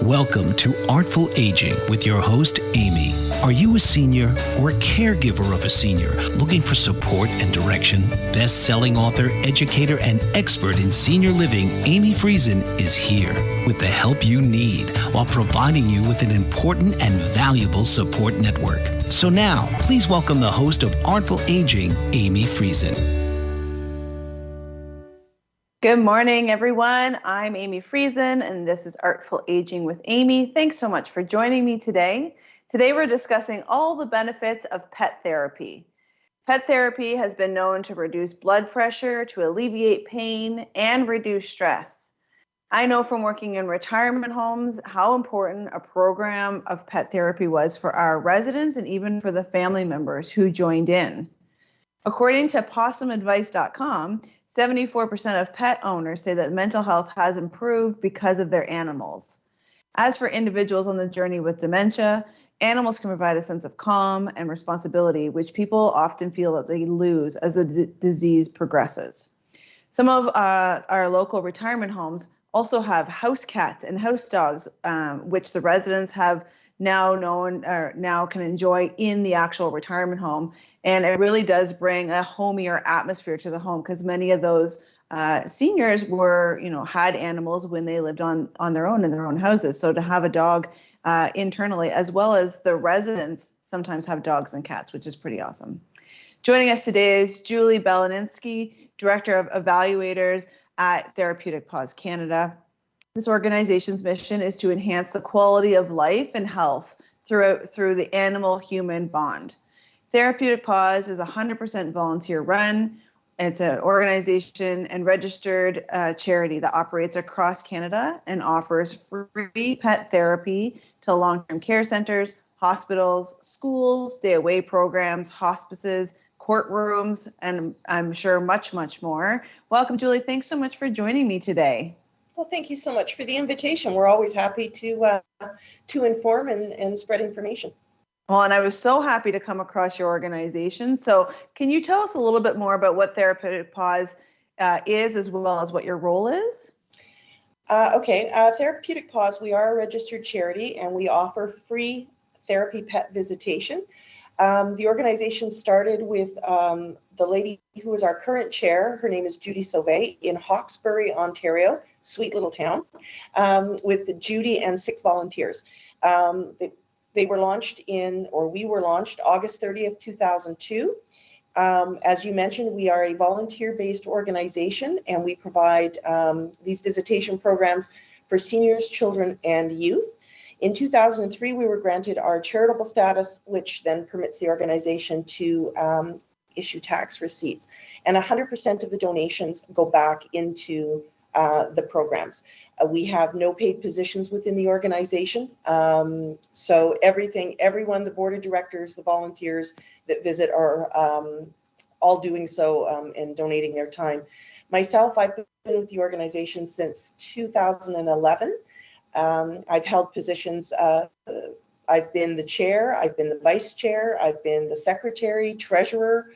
Welcome to Artful Aging with your host, Amy. Are you a senior or a caregiver of a senior looking for support and direction? Best-selling author, educator, and expert in senior living, Amy Friesen, is here with the help you need while providing you with an important and valuable support network. So now, please welcome the host of Artful Aging, Amy Friesen. Good morning, everyone. I'm Amy Friesen, and this is Artful Aging with Amy. Thanks so much for joining me today. Today, we're discussing all the benefits of pet therapy. Pet therapy has been known to reduce blood pressure, to alleviate pain, and reduce stress. I know from working in retirement homes how important a program of pet therapy was for our residents and even for the family members who joined in. According to PossumAdvice.com, 74% of pet owners say that mental health has improved because of their animals. As for individuals on the journey with dementia, animals can provide a sense of calm and responsibility, which people often feel that they lose as the disease progresses. Some of our local retirement homes also have house cats and house dogs, which the residents have now known or now can enjoy in the actual retirement home. And it really does bring a homier atmosphere to the home because many of those seniors were, had animals when they lived on their own in their own houses. So to have a dog internally, as well as the residents sometimes have dogs and cats, which is pretty awesome. Joining us today is Julie Beleninsky, Director of Evaluators at Therapeutic, Paws, Canada. This organization's mission is to enhance the quality of life and health through the animal-human bond. Therapeutic Paws is 100% volunteer run. It's an organization and registered charity that operates across Canada and offers free pet therapy to long-term care centers, hospitals, schools, stay-away programs, hospices, courtrooms, and I'm sure much, much more. Welcome, Julie. Thanks so much for joining me today. Well, thank you so much for the invitation. We're always happy to inform and spread information. Well, and I was so happy to come across your organization. So can you tell us a little bit more about what Therapeutic Paws is, as well as what your role is? Therapeutic Paws, we are a registered charity and we offer free therapy pet visitation. The organization started with the lady who is our current chair. Her name is Judy Sauvé in Hawkesbury, Ontario, sweet little town, with Judy and 6 volunteers. We were launched August 30th, 2002. As you mentioned, we are a volunteer-based organization and we provide these visitation programs for seniors, children, and youth. In 2003, we were granted our charitable status, which then permits the organization to issue tax receipts. And 100% of the donations go back into the programs. We have no paid positions within the organization. So everyone, the board of directors, the volunteers that visit are all doing so and donating their time. Myself, I've been with the organization since 2011. I've held positions, I've been the chair, I've been the vice chair, I've been the secretary, treasurer,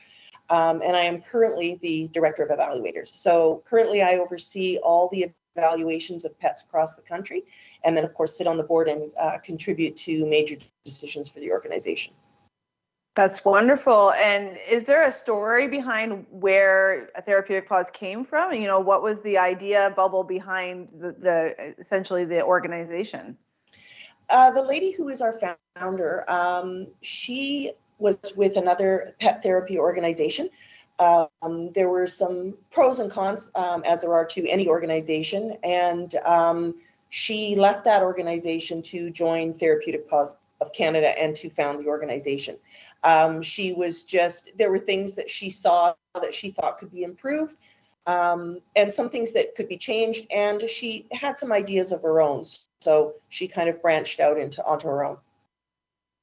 and I am currently the director of evaluators. So currently I oversee all the evaluations of pets across the country, and then of course sit on the board and contribute to major decisions for the organization. That's wonderful. And is there a story behind where Therapeutic Paws came from? What was the idea bubble behind the essentially the organization? The lady who is our founder, she was with another pet therapy organization. There were some pros and cons, as there are to any organization, and she left that organization to join Therapeutic Paws of Canada and to found the organization. There were things that she saw that she thought could be improved, and some things that could be changed, and she had some ideas of her own. So she kind of branched out onto her own.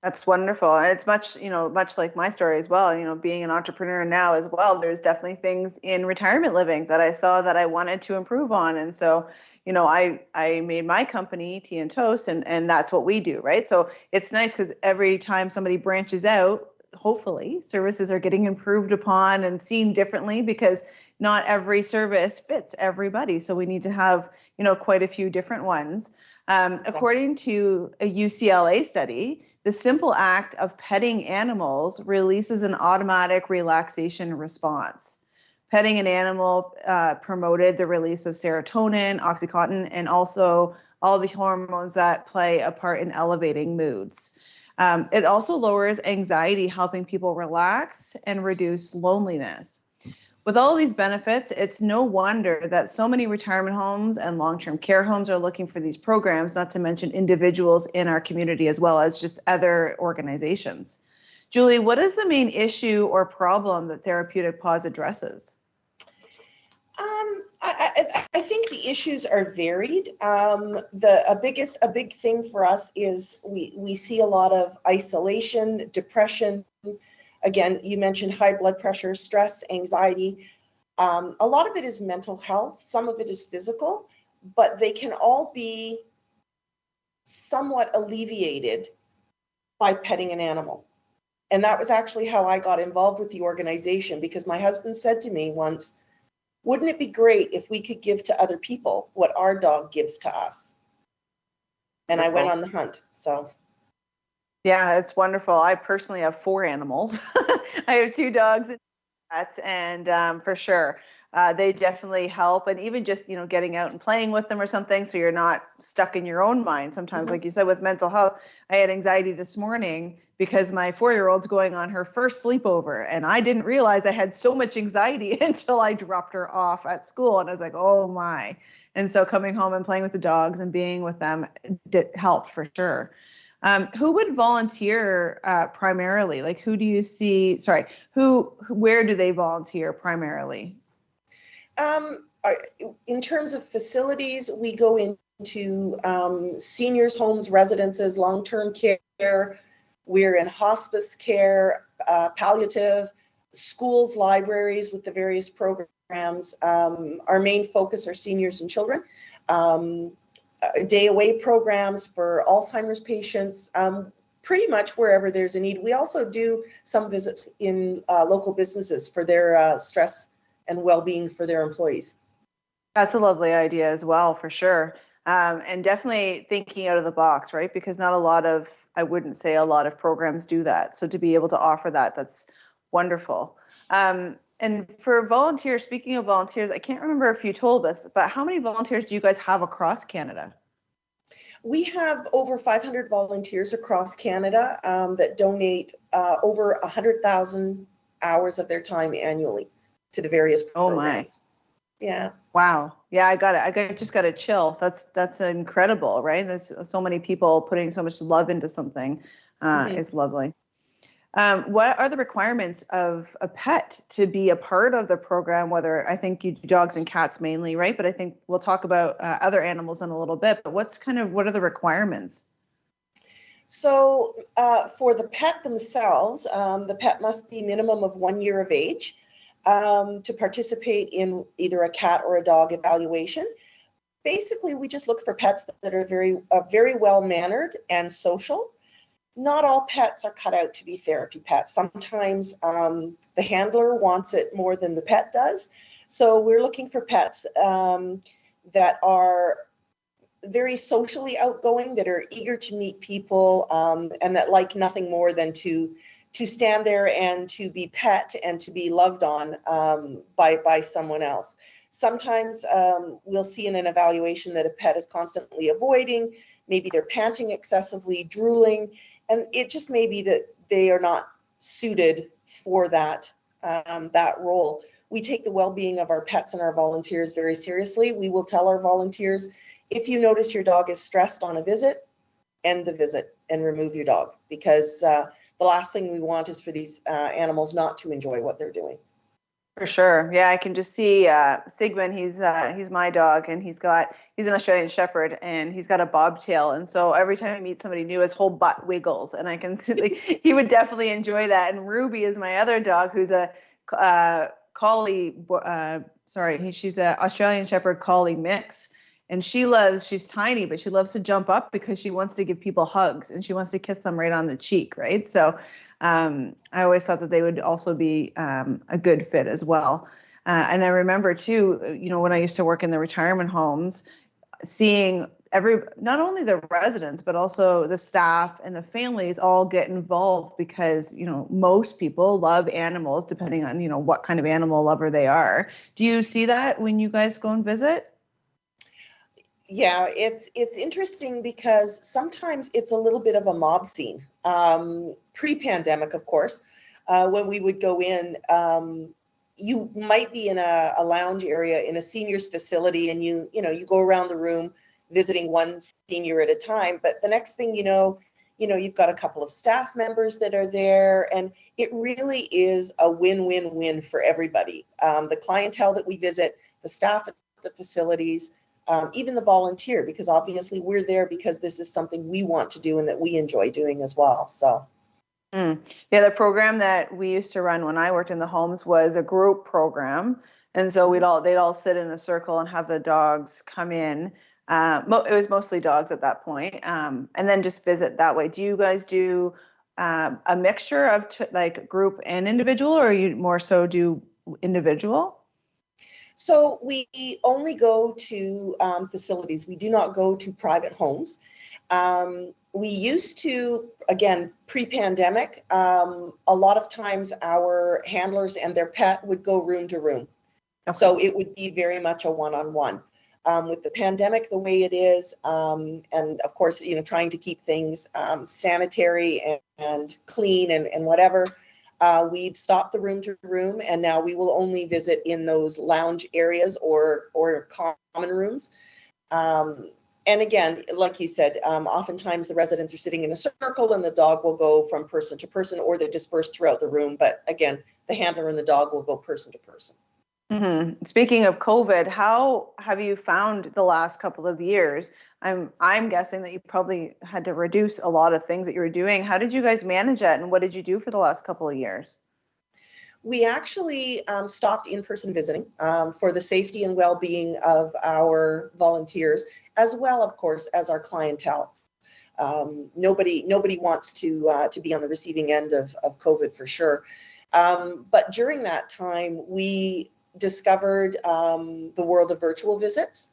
That's wonderful. And it's much like my story as well, being an entrepreneur now as well, there's definitely things in retirement living that I saw that I wanted to improve on. And so, I made my company Tea and Toast, and that's what we do, right? So it's nice because every time somebody branches out, hopefully services are getting improved upon and seen differently, because not every service fits everybody. So we need to have, quite a few different ones. According to a UCLA study, the simple act of petting animals releases an automatic relaxation response. Petting an animal promoted the release of serotonin, oxytocin, and also all the hormones that play a part in elevating moods. It also lowers anxiety, helping people relax and reduce loneliness. With all these benefits, it's no wonder that so many retirement homes and long-term care homes are looking for these programs, not to mention individuals in our community as well as just other organizations. Julie, what is the main issue or problem that Therapeutic Paws addresses? I think the issues are varied. A big thing for us is we see a lot of isolation, depression. Again, you mentioned high blood pressure, stress, anxiety. A lot of it is mental health. Some of it is physical, but they can all be somewhat alleviated by petting an animal. And that was actually how I got involved with the organization, because my husband said to me once, wouldn't it be great if we could give to other people what our dog gives to us? And I went on the hunt. So yeah, it's wonderful. I personally have 4 animals. I have 2 dogs and cats, and for sure, they definitely help. And even just, getting out and playing with them or something, so you're not stuck in your own mind. Sometimes, like you said, with mental health, I had anxiety this morning because my 4-year-old's going on her first sleepover, and I didn't realize I had so much anxiety until I dropped her off at school, and I was like, oh my. And so coming home and playing with the dogs and being with them helped for sure. Who would volunteer primarily? Like, who do you see? Sorry, where do they volunteer primarily? In terms of facilities, we go into seniors' homes, residences, long-term care. We're in hospice care, palliative, schools, libraries with the various programs. Our main focus are seniors and children. Day away programs for Alzheimer's patients, pretty much wherever there's a need. We also do some visits in local businesses for their stress and well-being for their employees. That's a lovely idea as well, for sure. And definitely thinking out of the box, right? Because I wouldn't say a lot of programs do that. So to be able to offer that, that's wonderful. And for volunteers, speaking of volunteers, I can't remember if you told us, but how many volunteers do you guys have across Canada? We have over 500 volunteers across Canada that donate over 100,000 hours of their time annually to the various programs. Oh my. Yeah. Wow. Yeah, I just got a chill. That's incredible, right? There's so many people putting so much love into something. It's lovely. What are the requirements of a pet to be a part of the program? Whether, I think you do dogs and cats mainly, right? But I think we'll talk about other animals in a little bit. But what are the requirements? So for the pet themselves, the pet must be minimum of 1 year of age to participate in either a cat or a dog evaluation. Basically, we just look for pets that are very well mannered and social. Not all pets are cut out to be therapy pets. Sometimes the handler wants it more than the pet does. So we're looking for pets that are very socially outgoing, that are eager to meet people, and that like nothing more than to stand there and to be pet and to be loved on by someone else. Sometimes we'll see in an evaluation that a pet is constantly avoiding, maybe they're panting excessively, drooling, and it just may be that they are not suited for that role. We take the well-being of our pets and our volunteers very seriously. We will tell our volunteers, if you notice your dog is stressed on a visit, end the visit and remove your dog, because the last thing we want is for these animals not to enjoy what they're doing. For sure. Yeah, I can just see Sigmund, he's my dog, and he's an Australian Shepherd, and he's got a bobtail. And so every time I meet somebody new, his whole butt wiggles, and I can see he would definitely enjoy that. And Ruby is my other dog, who's a collie, she's an Australian Shepherd collie mix. And she's tiny, but she loves to jump up because she wants to give people hugs and she wants to kiss them right on the cheek, right? So I always thought that they would also be a good fit as well. And I remember too, when I used to work in the retirement homes, seeing not only the residents, but also the staff and the families all get involved because, most people love animals depending on, what kind of animal lover they are. Do you see that when you guys go and visit? Yeah, it's interesting because sometimes it's a little bit of a mob scene. Pre-pandemic, of course, when we would go in, you might be in a lounge area in a seniors facility, and you go around the room visiting one senior at a time. But the next thing you've got a couple of staff members that are there, and it really is a win-win-win for everybody. The clientele that we visit, the staff at the facilities, even the volunteer, because obviously we're there because this is something we want to do and that we enjoy doing as well. So. Yeah, the program that we used to run when I worked in the homes was a group program, and so they'd all sit in a circle and have the dogs come in. It was mostly dogs at that point, and then just visit that way. Do you guys do a mixture of like group and individual, or you more so do individual? So we only go to facilities. We do not go to private homes. We used to, again, pre-pandemic, a lot of times our handlers and their pet would go room to room. Okay. So it would be very much a one-on-one. With the pandemic the way it is, and of course, trying to keep things sanitary and clean and whatever, we've stopped the room to room, and now we will only visit in those lounge areas or common rooms. And again, like you said, oftentimes the residents are sitting in a circle and the dog will go from person to person, or they're dispersed throughout the room. But again, the handler and the dog will go person to person. Mm-hmm. Speaking of COVID, how have you found the last couple of years? I'm guessing that you probably had to reduce a lot of things that you were doing. How did you guys manage that, and what did you do for the last couple of years? We actually stopped in-person visiting for the safety and well-being of our volunteers, as well, of course, as our clientele. Nobody wants to be on the receiving end of COVID for sure. But during that time, we discovered the world of virtual visits.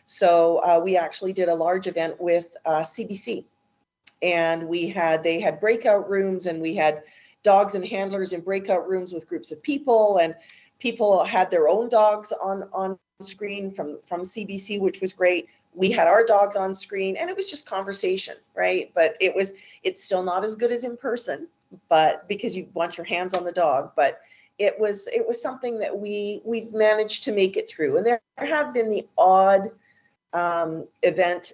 So we actually did a large event with CBC, and they had breakout rooms, and we had dogs and handlers in breakout rooms with groups of people, and people had their own dogs on screen from CBC, which was great. We had our dogs on screen, and it was just conversation, right? But it's still not as good as in person, but because you want your hands on the dog, but it was something that we've managed to make it through. And there have been the odd event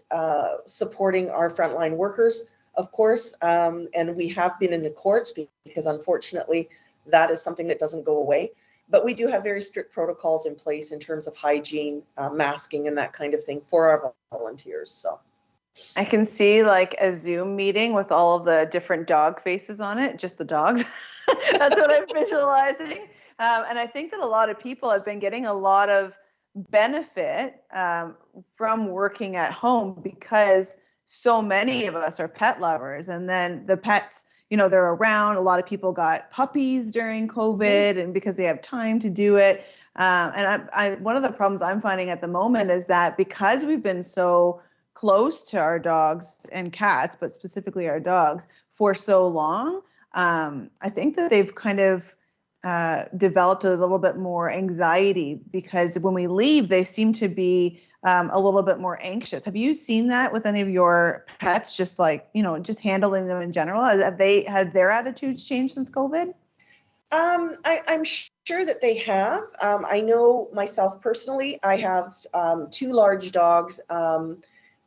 supporting our frontline workers, of course, and we have been in the courts because unfortunately that is something that doesn't go away. But we do have very strict protocols in place in terms of hygiene, masking, and that kind of thing for our volunteers. So I can see like a Zoom meeting with all of the different dog faces on it, just the dogs. That's what I'm visualizing. And I think that a lot of people have been getting a lot of benefit from working at home because so many of us are pet lovers. And then the pets, they're around. A lot of people got puppies during COVID and because they have time to do it. And one of the problems I'm finding at the moment is that because we've been so close to our dogs and cats, but specifically our dogs, for so long, I think that they've kind of developed a little bit more anxiety because when we leave, they seem to be a little bit more anxious. Have you seen that with any of your pets, just like, just handling them in general? Had their attitudes changed since COVID? I'm sure that they have. I know myself personally, I have two large dogs,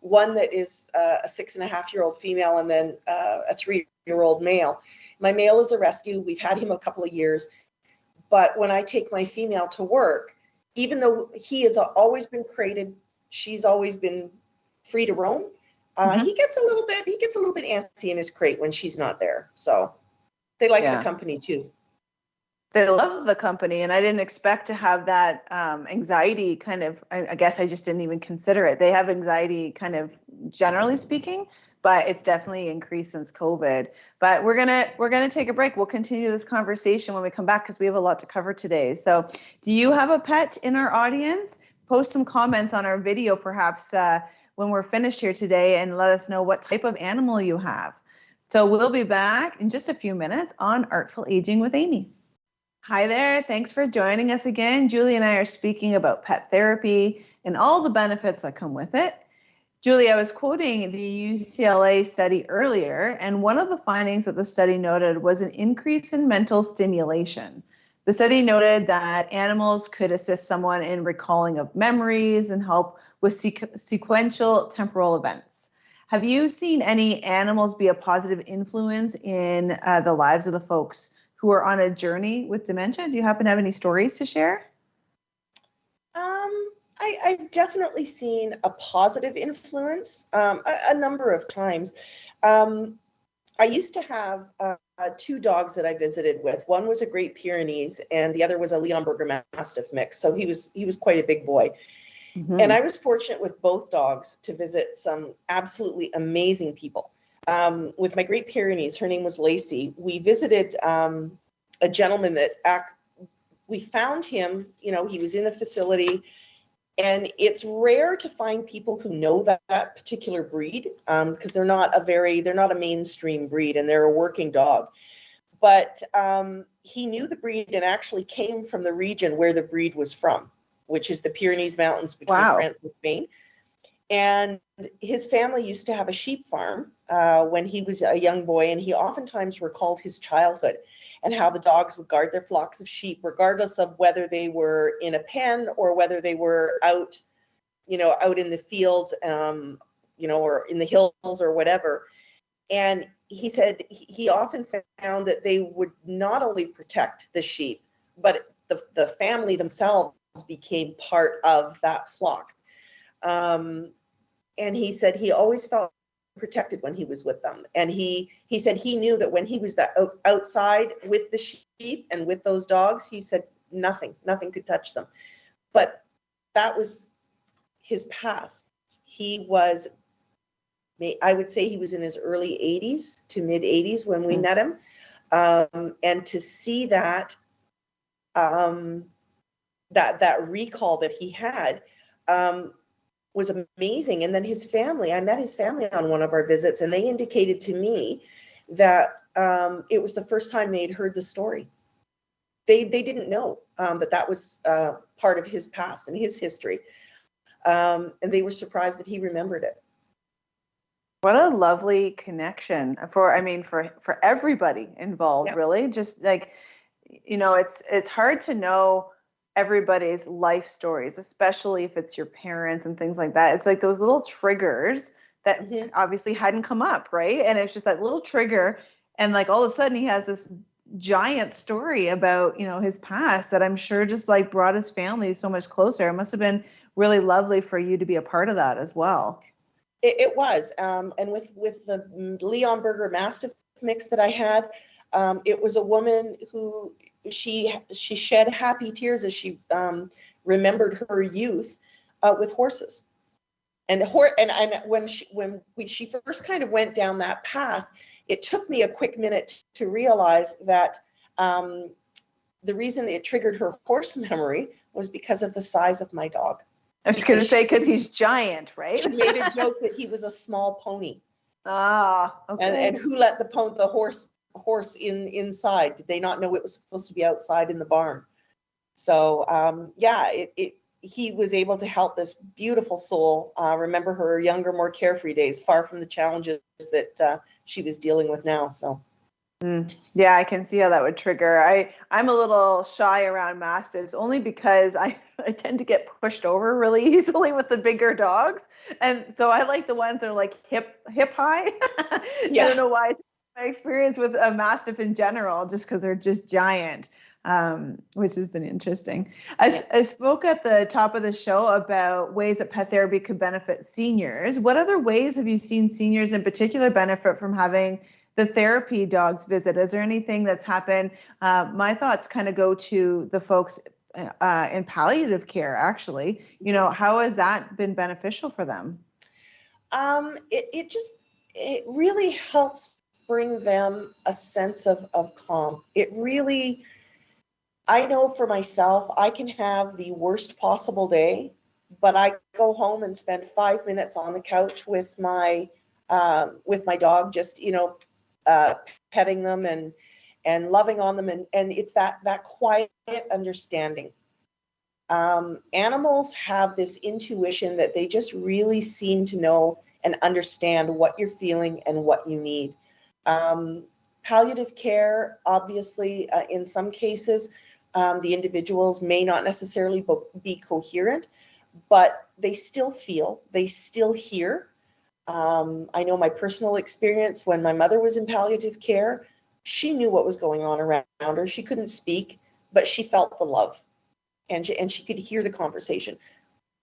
one that is a 6.5-year-old female and then a 3-year-old male. My male is a rescue. We've had him a couple of years. But when I take my female to work, even though he has always been crated, she's always been free to roam. He gets a little bit antsy in his crate when she's not there. So they like the company too. They love the company, and I didn't expect to have that anxiety kind of, I guess I just didn't even consider it. They have anxiety kind of generally speaking, but it's definitely increased since COVID. But we're gonna take a break. We'll continue this conversation when we come back because we have a lot to cover today. So do you have a pet in our audience? Post some comments on our video perhaps when we're finished here today and let us know what type of animal you have. So we'll be back in just a few minutes on Artful Aging with Amy. Hi there. Thanks for joining us again. Julie and I are speaking about pet therapy and all the benefits that come with it. Julie, I was quoting the UCLA study earlier, and one of the findings that the study noted was an increase in mental stimulation. The study noted that animals could assist someone in recalling of memories and help with sequential temporal events. Have you seen any animals be a positive influence in the lives of the folks who are on a journey with dementia? Do you happen to have any stories to share? I've definitely seen a positive influence a number of times. I used to have two dogs that I visited with. One was a Great Pyrenees, and the other was a Leonberger Mastiff mix. So he was quite a big boy. Mm-hmm. And I was fortunate with both dogs to visit some absolutely amazing people. With my Great Pyrenees, her name was Lacey. We visited a gentleman that we found him. You know, he was in a facility. And it's rare to find people who know that particular breed because they're not a mainstream breed, and they're a working dog. But he knew the breed and actually came from the region where the breed was from, which is the Pyrenees Mountains between France and Spain. And his family used to have a sheep farm when he was a young boy, and he oftentimes recalled his childhood and how the dogs would guard their flocks of sheep, regardless of whether they were in a pen or whether they were out in the fields, or in the hills or whatever. And he said he often found that they would not only protect the sheep, but the family themselves became part of that flock. And he said he always felt protected when he was with them. And he said he knew that when he was outside with the sheep and with those dogs, he said nothing could touch them. But that was his past. He was, I would say he was in his early 80s to mid 80s when we met him. And to see that recall that he had, was amazing. And then his family, I met his family on one of our visits, and they indicated to me that it was the first time they'd heard the story. They didn't know that was part of his past and his history. And they were surprised that he remembered it. What a lovely connection for everybody involved, really. Just like, it's hard to know everybody's life stories, especially if it's your parents and things like that. It's like those little triggers that obviously hadn't come up, right? And it's just that little trigger, and like all of a sudden he has this giant story about, his past that I'm sure just like brought his family so much closer. It must have been really lovely for you to be a part of that as well. It was, and with the Leonberger Mastiff mix that I had, it was a woman who she shed happy tears as she remembered her youth with horses, and when she first kind of went down that path, it took me a quick minute to realize that the reason it triggered her horse memory was because of the size of my dog. I was going to say because he's giant, right? She made a joke that he was a small pony. Ah, okay. And who let the horse inside? Did they not know it was supposed to be outside in the barn? So he was able to help this beautiful soul remember her younger, more carefree days, far from the challenges that she was dealing with now. So yeah, I can see how that would trigger. I'm a little shy around mastiffs only because I tend to get pushed over really easily with the bigger dogs, and so I like the ones that are like hip high. Yeah. I don't know why. It's my experience with a mastiff in general, just because they're just giant, which has been interesting. I spoke at the top of the show about ways that pet therapy could benefit seniors. What other ways have you seen seniors in particular benefit from having the therapy dogs visit? Is there anything that's happened? My thoughts kind of go to the folks in palliative care, actually. How has that been beneficial for them? It really helps bring them a sense of calm. It really, I know for myself, I can have the worst possible day, but I go home and spend 5 minutes on the couch with my dog, just, petting them and loving on them. And it's that quiet understanding. Animals have this intuition that they just really seem to know and understand what you're feeling and what you need. Palliative care, obviously, in some cases, the individuals may not necessarily be coherent, but they still feel, they still hear. I know my personal experience when my mother was in palliative care, she knew what was going on around her. She couldn't speak, but she felt the love, and she could hear the conversation.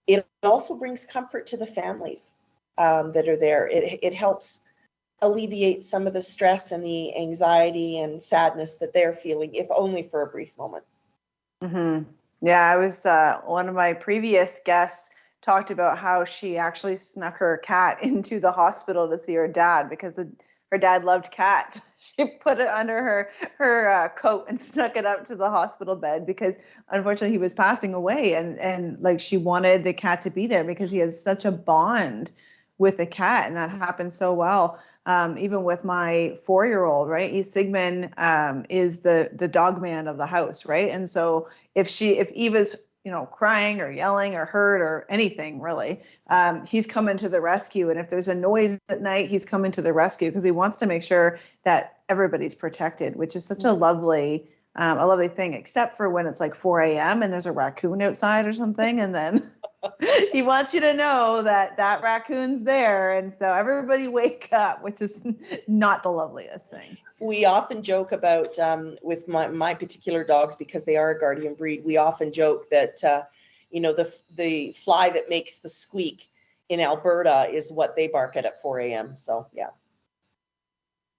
It also brings comfort to the families that are there. It helps alleviate some of the stress and the anxiety and sadness that they're feeling, if only for a brief moment. Mm-hmm. Yeah, I was one of my previous guests talked about how she actually snuck her cat into the hospital to see her dad because her dad loved cats. She put it under her coat and snuck it up to the hospital bed because unfortunately he was passing away, and like she wanted the cat to be there because he has such a bond with the cat, and that happened so well. Even with my 4-year-old, right? Sigmund is the dog man of the house, right? And so if Eva's crying or yelling or hurt or anything really, he's coming to the rescue. And if there's a noise at night, he's coming to the rescue because he wants to make sure that everybody's protected, which is such a lovely thing, except for when it's like 4 a.m. and there's a raccoon outside or something, and then he wants you to know that raccoon's there, and so everybody wake up, which is not the loveliest thing. We often joke about with my particular dogs, because they are a guardian breed. We often joke that the fly that makes the squeak in Alberta is what they bark at 4 a.m. So yeah.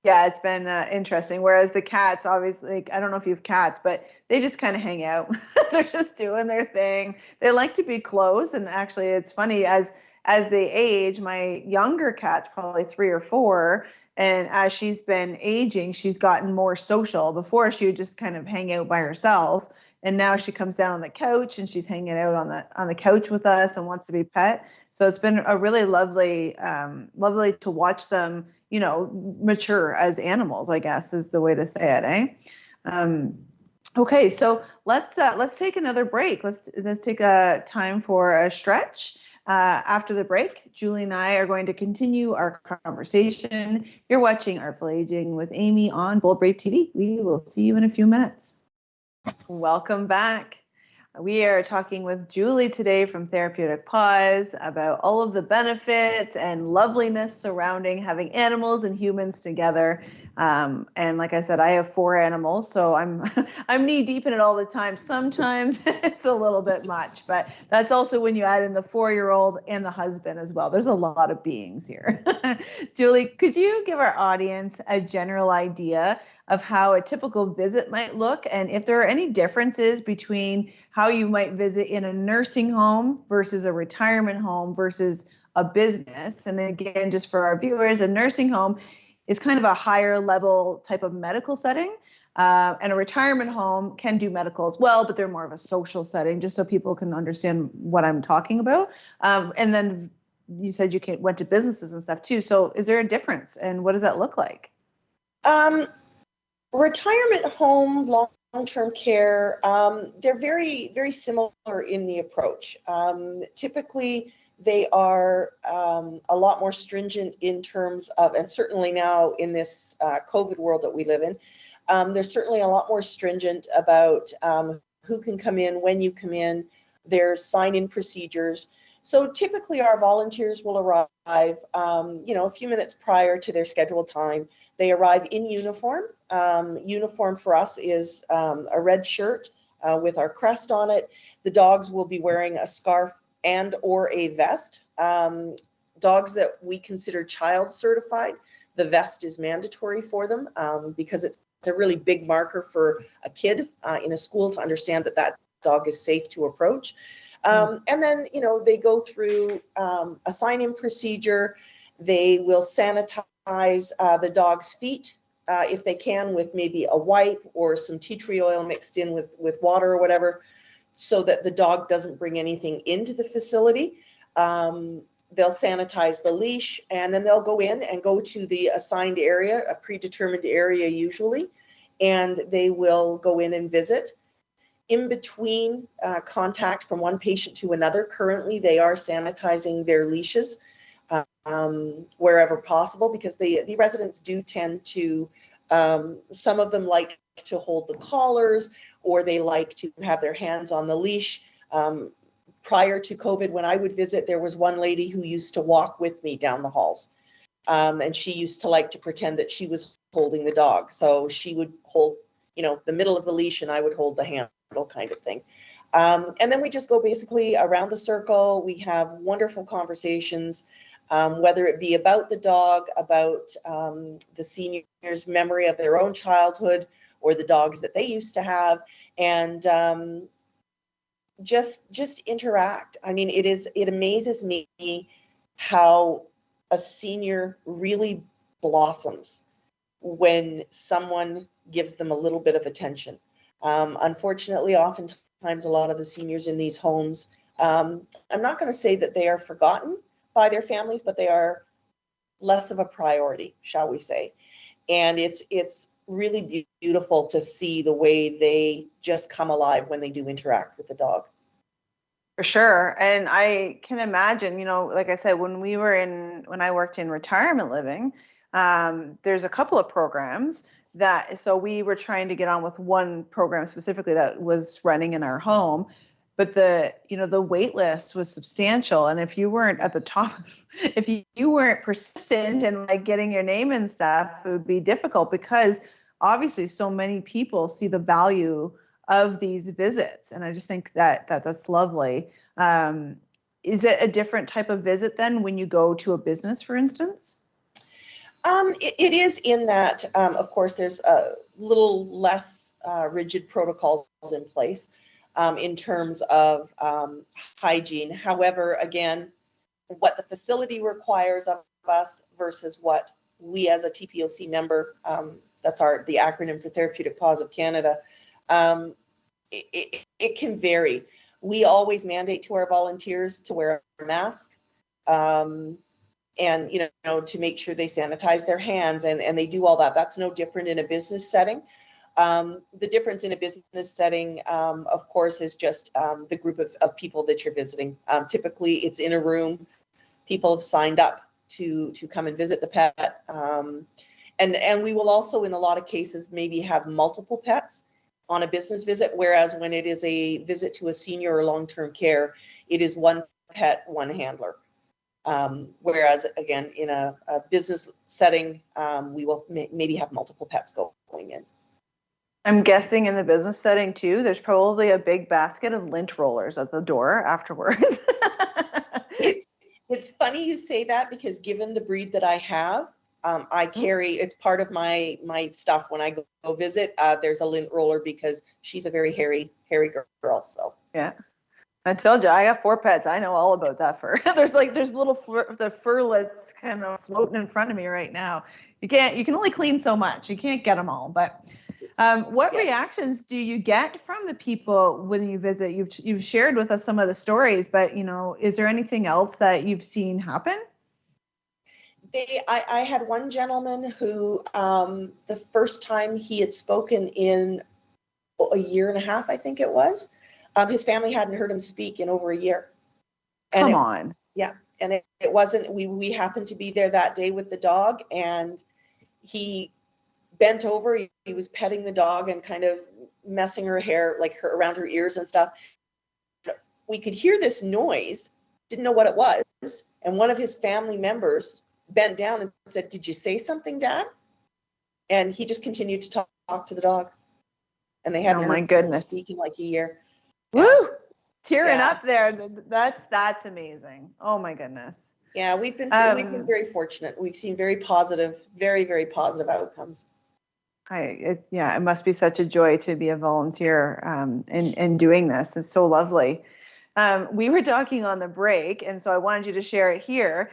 Yeah, it's been interesting. Whereas the cats, obviously, I don't know if you have cats, but they just kind of hang out. They're just doing their thing. They like to be close. And actually, it's funny, as they age, my younger cat's probably 3 or 4. And as she's been aging, she's gotten more social. Before, she would just kind of hang out by herself. And now she comes down on the couch and she's hanging out on the couch with us and wants to be pet. So it's been a really lovely to watch them, mature as animals, I guess is the way to say it, eh? Okay, so let's take another break. Let's take a time for a stretch. After the break, Julie and I are going to continue our conversation. You're watching Artful Aging with Amy on Bold Brave TV. We will see you in a few minutes. Welcome back. We are talking with Julie today from Therapeutic Paws about all of the benefits and loveliness surrounding having animals and humans together. And like I said, I have 4 animals, so I'm knee deep in it all the time. Sometimes it's a little bit much, but that's also when you add in the 4-year-old and the husband as well. There's a lot of beings here. Julie, could you give our audience a general idea of how a typical visit might look, and if there are any differences between how you might visit in a nursing home versus a retirement home versus a business? And again, just for our viewers, a nursing home is kind of a higher level type of medical setting. And a retirement home can do medical as well, but they're more of a social setting, just so people can understand what I'm talking about. And then you said you went to businesses and stuff too. So is there a difference, and what does that look like? Retirement home, long-term care, they're very, very similar in the approach. Typically, they are a lot more stringent in terms of, and certainly now in this COVID world that we live in, they're certainly a lot more stringent about who can come in, when you come in, their sign-in procedures. So typically our volunteers will arrive, a few minutes prior to their scheduled time. They arrive in uniform. Uniform for us is a red shirt with our crest on it. The dogs will be wearing a scarf and or a vest. Dogs that we consider child certified, the vest is mandatory for them because it's a really big marker for a kid in a school to understand that dog is safe to approach. And then, they go through a sign-in procedure. They will sanitize the dog's feet if they can with maybe a wipe or some tea tree oil mixed in with water or whatever, so that the dog doesn't bring anything into the facility. They'll sanitize the leash, and then they'll go in and go to the assigned area, a predetermined area usually, and they will go in and visit. In between contact from one patient to another, currently they are sanitizing their leashes wherever possible, because the residents do tend to, some of them like to hold the collars, or they like to have their hands on the leash. Prior to COVID, when I would visit, there was one lady who used to walk with me down the halls. And she used to like to pretend that she was holding the dog. So she would hold, the middle of the leash, and I would hold the handle, kind of thing. And then we just go basically around the circle. We have wonderful conversations, whether it be about the dog, about the senior's memory of their own childhood, or the dogs that they used to have. And just interact. I mean, it amazes me how a senior really blossoms when someone gives them a little bit of attention. Unfortunately, oftentimes a lot of the seniors in these homes, I'm not going to say that they are forgotten by their families, but they are less of a priority, shall we say. And it's really beautiful to see the way they just come alive when they do interact with the dog. For sure. And I can imagine, like I said, when I worked in retirement living, there's a couple of programs so we were trying to get on with one program specifically that was running in our home, but the wait list was substantial. And if you weren't at the top, if you weren't persistent and like getting your name and stuff, it would be difficult, because obviously so many people see the value of these visits. And I just think that's lovely. Is it a different type of visit then when you go to a business, for instance? It is, in that, of course, there's a little less rigid protocols in place in terms of hygiene. However, again, what the facility requires of us versus what we as a TPOC member, that's the acronym for Therapeutic Paws of Canada, it can vary. We always mandate to our volunteers to wear a mask. And to make sure they sanitize their hands, and they do all that. That's no different in a business setting. The difference in a business setting, of course, is just the group of people that you're visiting. Typically, it's in a room. People have signed up to come and visit the pet. And we will also, in a lot of cases, maybe have multiple pets on a business visit, whereas when it is a visit to a senior or long-term care, it is one pet, one handler. Whereas, again, in a business setting, we will maybe have multiple pets going in. I'm guessing in the business setting too, there's probably a big basket of lint rollers at the door afterwards. It's funny you say that, because given the breed that I have, I carry, it's part of my stuff when I go visit. There's a lint roller, because she's a very hairy girl. So yeah. I told you, I got 4 pets. I know all about that fur. there's little the furlets kind of floating in front of me right now. You can only clean so much. You can't get them all. But what reactions do you get from the people when you visit? You've shared with us some of the stories, but is there anything else that you've seen happen? I had one gentleman who, the first time he had spoken in a year and a half, I think it was. His family hadn't heard him speak in over a year. Come on. Yeah. And it wasn't, we happened to be there that day with the dog, and he bent over, he was petting the dog and kind of messing her hair, around her ears and stuff. We could hear this noise, didn't know what it was. And one of his family members bent down and said, "Did you say something, Dad?" And he just continued to talk to the dog. And they hadn't heard him speak in a year. Woo! Tearing up there. That's amazing. Oh my goodness. Yeah, we've been very fortunate. We've seen very positive, very, very positive outcomes. It must be such a joy to be a volunteer in doing this. It's so lovely. We were talking on the break, and so I wanted you to share it here.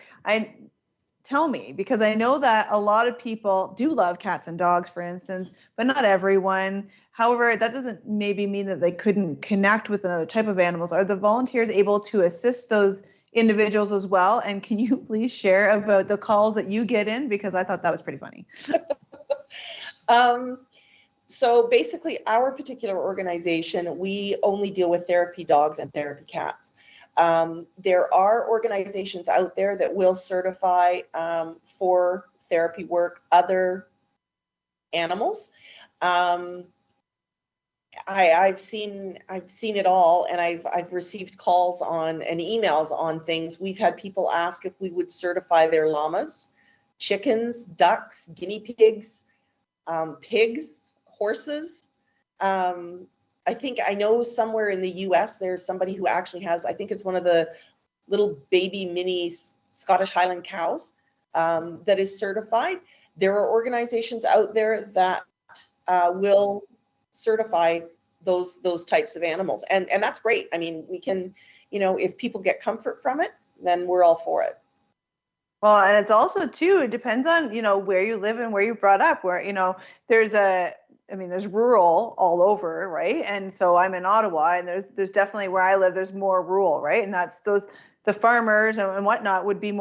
tell me, because I know that a lot of people do love cats and dogs, for instance, but not everyone. However, that doesn't maybe mean that they couldn't connect with another type of animals. Are the volunteers able to assist those individuals as well? And can you please share about the calls that you get in? Because I thought that was pretty funny. So basically, our particular organization, we only deal with therapy dogs and therapy cats. There are organizations out there that will certify for therapy work other animals. I've seen it all, and I've received calls on and emails on things. We've had people ask if we would certify their llamas, chickens, ducks, guinea pigs, pigs, horses. I think I know somewhere in the US there's somebody who actually has, I think it's one of the little baby mini Scottish Highland cows that is certified. There are organizations out there that will certify those types of animals, and that's great. I mean, we can, if people get comfort from it, then we're all for it. Well, and it's also too, it depends on, where you live and where you're brought up, where, there's rural all over, right? And so I'm in Ottawa, and there's definitely where I live, there's more rural, right? And that's the farmers and whatnot would be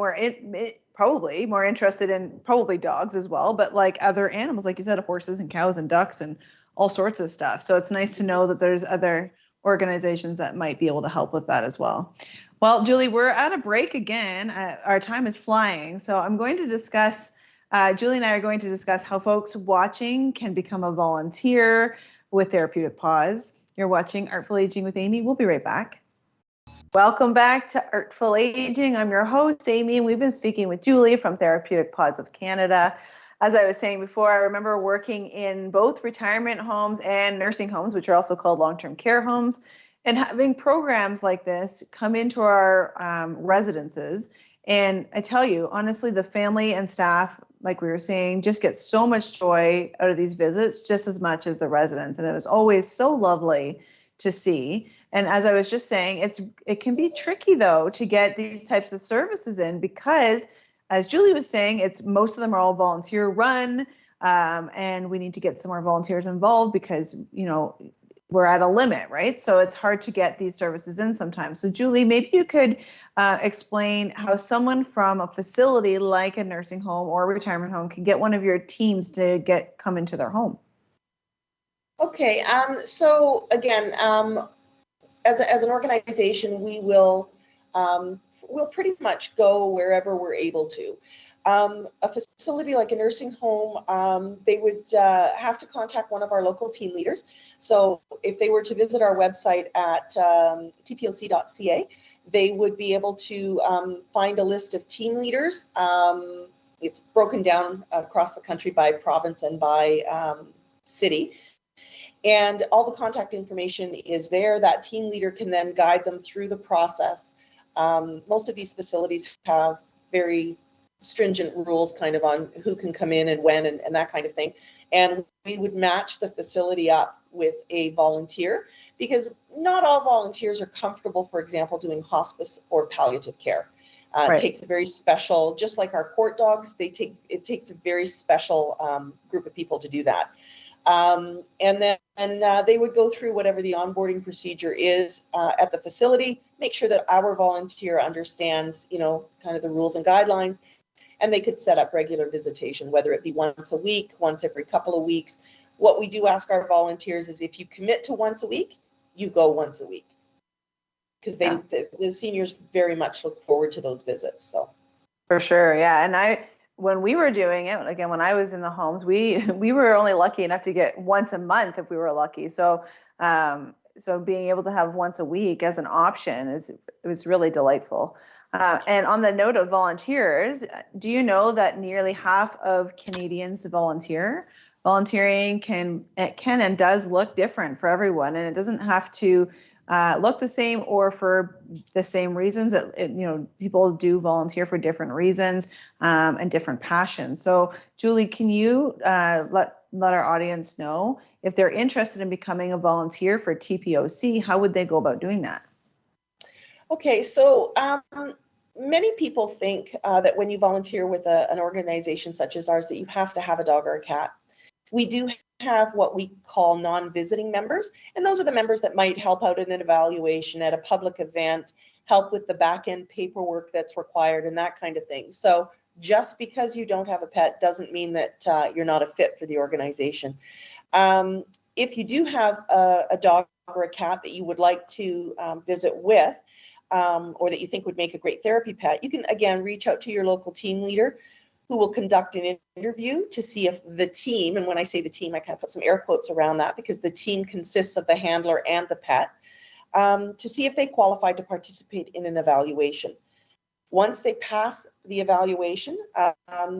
probably more interested in probably dogs as well, but like other animals, like you said, horses and cows and ducks and all sorts of stuff. So it's nice to know that there's other organizations that might be able to help with that as well. Well, Julie, we're at a break again. Our time is flying. So I'm going to discuss, Julie and I are going to discuss how folks watching can become a volunteer with Therapeutic Paws. You're watching Artful Aging with Amy. We'll be right back. Welcome back to Artful Aging. I'm your host, Amy, and we've been speaking with Julie from Therapeutic Paws of Canada. As I was saying before, I remember working in both retirement homes and nursing homes, which are also called long-term care homes, and having programs like this come into our residences. And I tell you, honestly, the family and staff, like we were saying, just get so much joy out of these visits, just as much as the residents. And it was always so lovely to see. And as I was just saying, it can be tricky, though, to get these types of services in because, as Julie was saying, most of them are all volunteer run, and we need to get some more volunteers involved because, we're at a limit, right? So it's hard to get these services in sometimes. So Julie, maybe you could explain how someone from a facility like a nursing home or a retirement home can get one of your teams to come into their home. Okay, so again, as an organization, we'll pretty much go wherever we're able to. A facility like a nursing home, they would have to contact one of our local team leaders. So if they were to visit our website at tpoc.ca, they would be able to find a list of team leaders. It's broken down across the country by province and by city. And all the contact information is there. That team leader can then guide them through the process. Most of these facilities have very stringent rules kind of on who can come in and when and that kind of thing. And we would match the facility up with a volunteer because not all volunteers are comfortable, for example, doing hospice or palliative care. Right. It takes a very special, just like our court dogs, it takes a very special group of people to do that. And then they would go through whatever the onboarding procedure is at the facility, make sure that our volunteer understands, kind of the rules and guidelines, and they could set up regular visitation, whether it be once a week, once every couple of weeks. What we do ask our volunteers is if you commit to once a week, you go once a week. Because the seniors very much look forward to those visits. So for sure, yeah. And when we were doing it, again, when I was in the homes, we were only lucky enough to get once a month if we were lucky. So so being able to have once a week as an option it was really delightful. And on the note of volunteers, do you know that nearly half of Canadians volunteer? Volunteering can and does look different for everyone, and it doesn't have to look the same or for the same reasons. People do volunteer for different reasons and different passions. So, Julie, can you let our audience know if they're interested in becoming a volunteer for TPOC? How would they go about doing that? Okay, so many people think that when you volunteer with an organization such as ours that you have to have a dog or a cat. We do have what we call non-visiting members, and those are the members that might help out in an evaluation at a public event, help with the back-end paperwork that's required and that kind of thing. So just because you don't have a pet doesn't mean that you're not a fit for the organization. If you do have a dog or a cat that you would like to visit with, or that you think would make a great therapy pet, you can again reach out to your local team leader who will conduct an interview to see if the team, and when I say the team, I kind of put some air quotes around that because the team consists of the handler and the pet, to see if they qualify to participate in an evaluation. Once they pass the evaluation,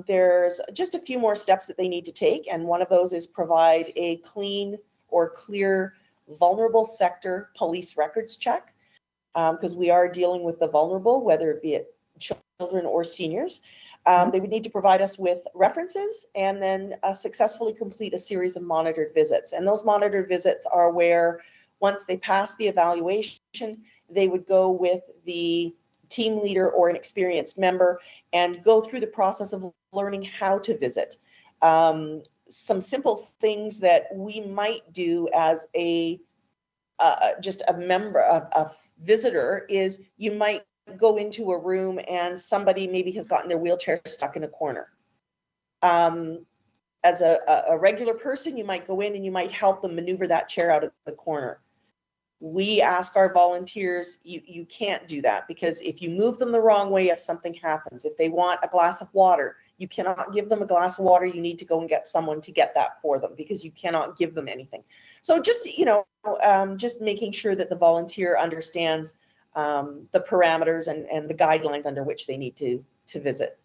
there's just a few more steps that they need to take, and one of those is provide a clean or clear vulnerable sector police records check, because we are dealing with the vulnerable, whether it be it children or seniors. They would need to provide us with references and then successfully complete a series of monitored visits. And those monitored visits are where once they pass the evaluation, they would go with the team leader or an experienced member and go through the process of learning how to visit. Some simple things that we might do as just a member, a visitor, is you might go into a room and somebody maybe has gotten their wheelchair stuck in a corner. As a regular person, you might go in and you might help them maneuver that chair out of the corner. We ask our volunteers, you can't do that, because if you move them the wrong way, if something happens, if they want a glass of water, you cannot give them a glass of water. You need to go and get someone to get that for them, because you cannot give them anything. So just, just making sure that the volunteer understands the parameters and the guidelines under which they need to visit.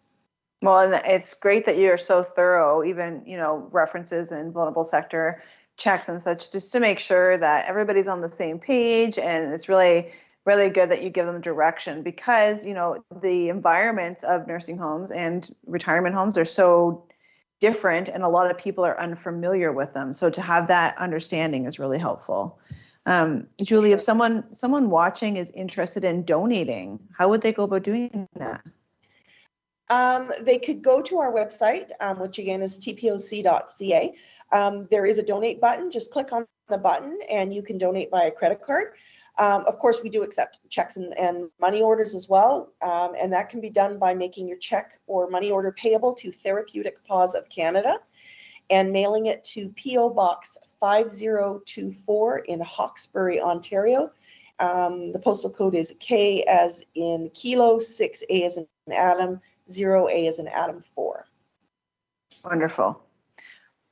Well, and it's great that you're so thorough, even, references and vulnerable sector checks and such, just to make sure that everybody's on the same page. And it's really, really good that you give them direction, because, the environment of nursing homes and retirement homes are so different, and a lot of people are unfamiliar with them. So to have that understanding is really helpful. Julie, if someone watching is interested in donating, how would they go about doing that? They could go to our website, which again is tpoc.ca. There is a donate button. Just click on the button and you can donate by a credit card. Of course, we do accept checks and money orders as well. And that can be done by making your check or money order payable to Therapeutic Paws of Canada and mailing it to P.O. Box 5024 in Hawkesbury, Ontario. The postal code is K as in kilo, 6A as in Adam, 0A as in Adam 4. Wonderful.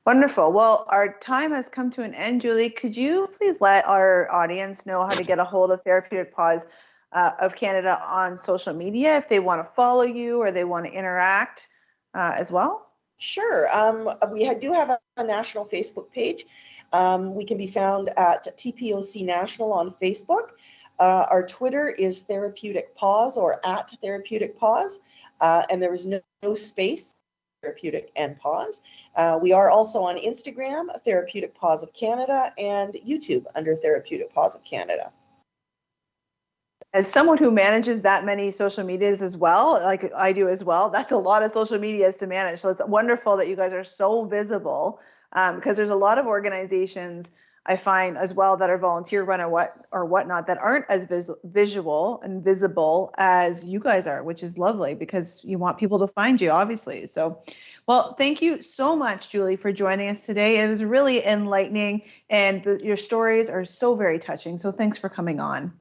Wonderful. Well, our time has come to an end. Julie, could you please let our audience know how to get a hold of Therapeutic Paws of Canada on social media if they want to follow you or they want to interact as well? Sure. We do have a national Facebook page. We can be found at TPOC National on Facebook. Our Twitter is Therapeutic Paws or at Therapeutic Paws, and there is no space, Therapeutic and Paws. We are also on Instagram, Therapeutic Paws of Canada, and YouTube under Therapeutic Paws of Canada. As someone who manages that many social medias as well, like I do as well, that's a lot of social medias to manage. So it's wonderful that you guys are so visible, because there's a lot of organizations I find as well that are volunteer run or whatnot that aren't as visual and visible as you guys are, which is lovely because you want people to find you, obviously. So, well, thank you so much, Julie, for joining us today. It was really enlightening, and your stories are so very touching. So thanks for coming on.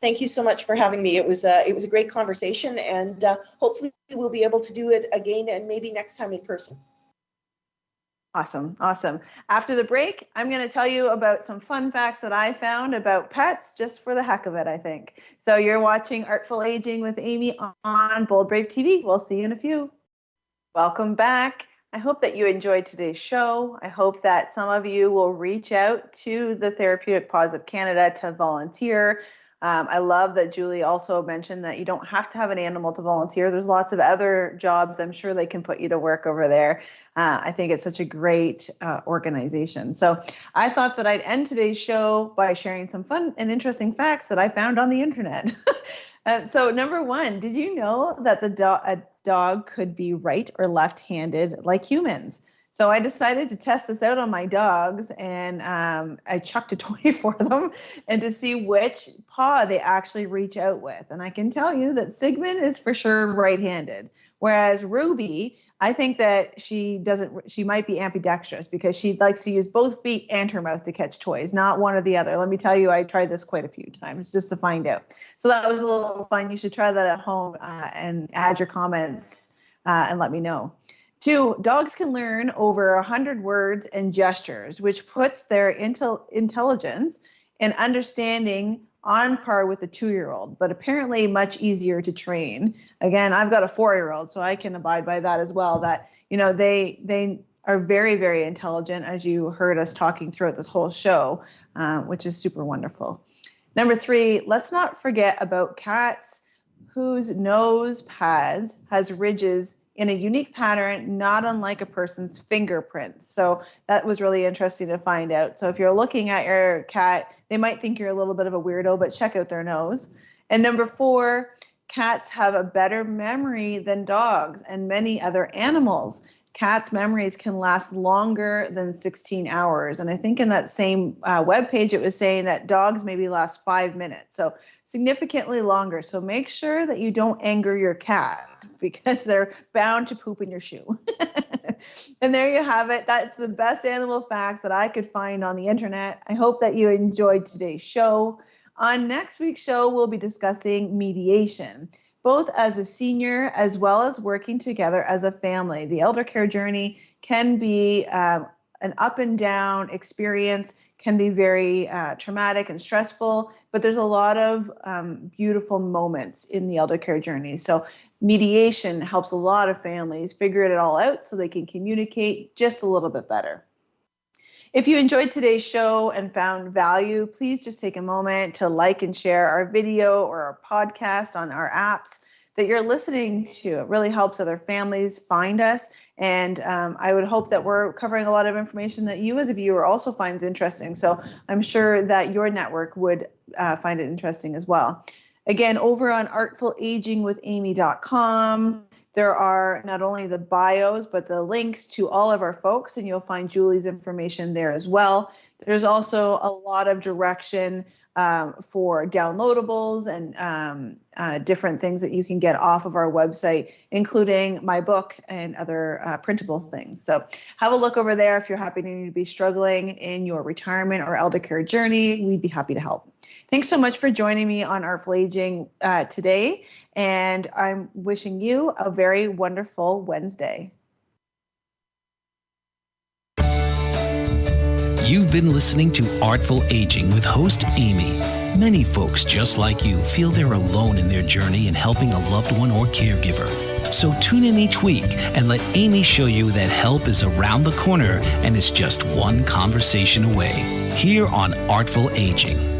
Thank you so much for having me. It was a great conversation, and hopefully we'll be able to do it again and maybe next time in person. Awesome. Awesome. After the break, I'm going to tell you about some fun facts that I found about pets just for the heck of it, I think. So you're watching Artful Aging with Amy on Bold Brave TV. We'll see you in a few. Welcome back. I hope that you enjoyed today's show. I hope that some of you will reach out to the Therapeutic Paws of Canada to volunteer. I love that Julie also mentioned that you don't have to have an animal to volunteer. There's lots of other jobs. I'm sure they can put you to work over there. I think it's such a great organization. So I thought that I'd end today's show by sharing some fun and interesting facts that I found on the internet. So number one, did you know that a dog could be right or left-handed like humans? So I decided to test this out on my dogs, and I chucked a toy for them and to see which paw they actually reach out with. And I can tell you that Sigmund is for sure right-handed, whereas Ruby, I think that she might be ambidextrous because she likes to use both feet and her mouth to catch toys, not one or the other. Let me tell you, I tried this quite a few times just to find out. So that was a little fun. You should try that at home and add your comments and let me know. 2, dogs can learn over 100 words and gestures, which puts their intelligence and understanding on par with a 2-year-old, but apparently much easier to train. Again, I've got a 4-year-old, so I can abide by that as well, that, they are very, very intelligent, as you heard us talking throughout this whole show, which is super wonderful. Number 3, let's not forget about cats whose nose pads has ridges in a unique pattern, not unlike a person's fingerprints. So that was really interesting to find out. So if you're looking at your cat, they might think you're a little bit of a weirdo, but check out their nose. And number 4, cats have a better memory than dogs and many other animals. Cats' memories can last longer than 16 hours. And I think in that same webpage, it was saying that dogs maybe last 5 minutes. So significantly longer. So make sure that you don't anger your cat because they're bound to poop in your shoe. And there you have it. That's the best animal facts that I could find on the internet. I hope that you enjoyed today's show. On next week's show, we'll be discussing mediation, both as a senior as well as working together as a family. The elder care journey can be an up and down experience, can be very traumatic and stressful, but there's a lot of beautiful moments in the elder care journey. So mediation helps a lot of families figure it all out so they can communicate just a little bit better. If you enjoyed today's show and found value, please just take a moment to like and share our video or our podcast on our apps that you're listening to. It really helps other families find us. And I would hope that we're covering a lot of information that you as a viewer also finds interesting. So I'm sure that your network would find it interesting as well. Again, over on artfulagingwithamy.com, there are not only the bios, but the links to all of our folks, and you'll find Julie's information there as well. There's also a lot of direction for downloadables and different things that you can get off of our website, including my book and other printable things. So have a look over there if you're happening to be struggling in your retirement or elder care journey. We'd be happy to help. Thanks so much for joining me on Artful Aging today, and I'm wishing you a very wonderful Wednesday. You've been listening to Artful Aging with host Amy. Many folks just like you feel they're alone in their journey in helping a loved one or caregiver. So tune in each week and let Amy show you that help is around the corner and is just one conversation away. Here on Artful Aging.